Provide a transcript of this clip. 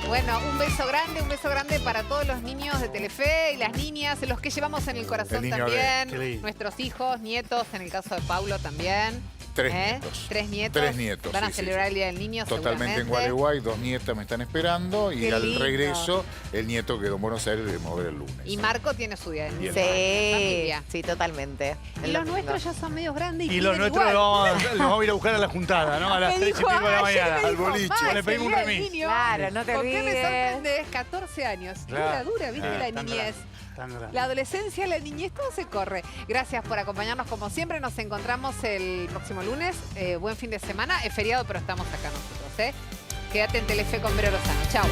Bueno, un beso grande para todos los niños de Telefe y las niñas, los que llevamos en el corazón El niño también. Nuestros hijos, nietos, en el caso de Paulo también. Tres nietos. Tres nietos. Tres nietos. Van a celebrar el Día del Niño, Totalmente en Gualeguay, 2 nietas me están esperando y Qué al lindo. regreso el nieto quedó en Buenos Aires de mover el lunes. Y Marco tiene su Día del Niño. Sí, sí, totalmente. Y los nuestros ya son medios grandes Y los quieren nuestros igual. los vamos a ir a buscar a la juntada, ¿no? A las 3 y pico de la mañana. Al boliche. Le pedimos un remis. Claro, no te ¿Con qué me olvides. sorprendes? 14 años. Claro. Dura, ¿viste? La Tan niñez. Tan grande. La adolescencia, la niñez, todo se corre. Gracias por acompañarnos como siempre. Nos encontramos el próximo lunes. Buen fin de semana. Es feriado, pero estamos acá nosotros, ¿eh? Quédate en Telefe con Vero Lozano. Chau.